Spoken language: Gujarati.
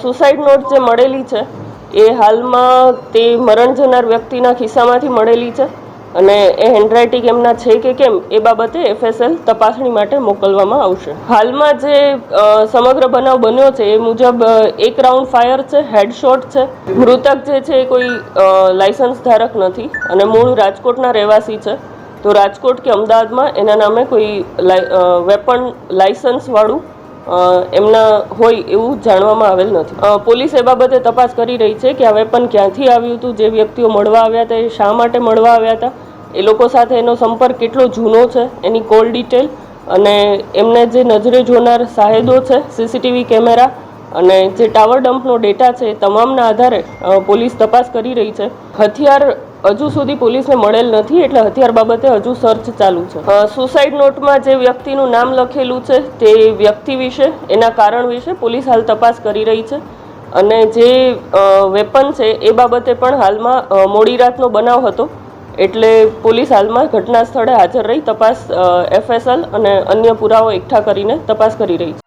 સુસાઇડ નોટ જે મળેલી છે એ હાલમાં તે મરણ જનાર વ્યક્તિના ખિસ્સામાંથી મળેલી છે અને એ હેન્ડરાઇટિંગ એમના છે કે કેમ એ બાબતે એફએસએલ તપાસણી માટે મોકલવામાં આવશે. હાલમાં જે સમગ્ર બનાવ બન્યો છે એ મુજબ એક રાઉન્ડ ફાયર છે, હેડશોટ છે. મૃતક જે છે એ કોઈ લાયસન્સ ધારક નથી અને મૂળ રાજકોટના રહેવાસી છે. તો રાજકોટ કે અમદાવાદમાં એના નામે કોઈ વેપન લાયસન્સ વાળું એમના હોય એવું જાણવામાં આવેલ નથી. પોલીસ એ બાબતે તપાસ કરી રહી છે કે આ વેપન ક્યાંથી આવ્યું હતું, જે વ્યક્તિઓ મળવા આવ્યા હતા એ શા માટે મળવા આવ્યા હતા, એ લોકો સાથે એનો સંપર્ક કેટલો જૂનો છે, એની કોલ ડિટેલ અને એમને જે નજરે જોનાર સાહેદો છે, સીસીટીવી કેમેરા અને જે ટાવર ડમ્પનો ડેટા છે એ તમામના આધારે પોલીસ તપાસ કરી રહી છે. હથિયાર હજુ સુધી પોલીસને મળેલ નથી એટલે હથિયાર બાબતે હજુ સર્ચ ચાલુ છે. સુસાઇડ નોટમાં જે વ્યક્તિનું નામ લખેલું છે તે વ્યક્તિ વિશે, એના કારણ વિશે પોલીસ હાલ તપાસ કરી રહી છે અને જે વેપન છે એ બાબતે પણ હાલમાં મોડી રાતનો બનાવ હતો એટલે પોલીસ હાલમાં ઘટના સ્થળે હાજર રહી તપાસ એફએસએલ અને અન્ય પુરાવો એકઠા કરીને તપાસ કરી રહી છે.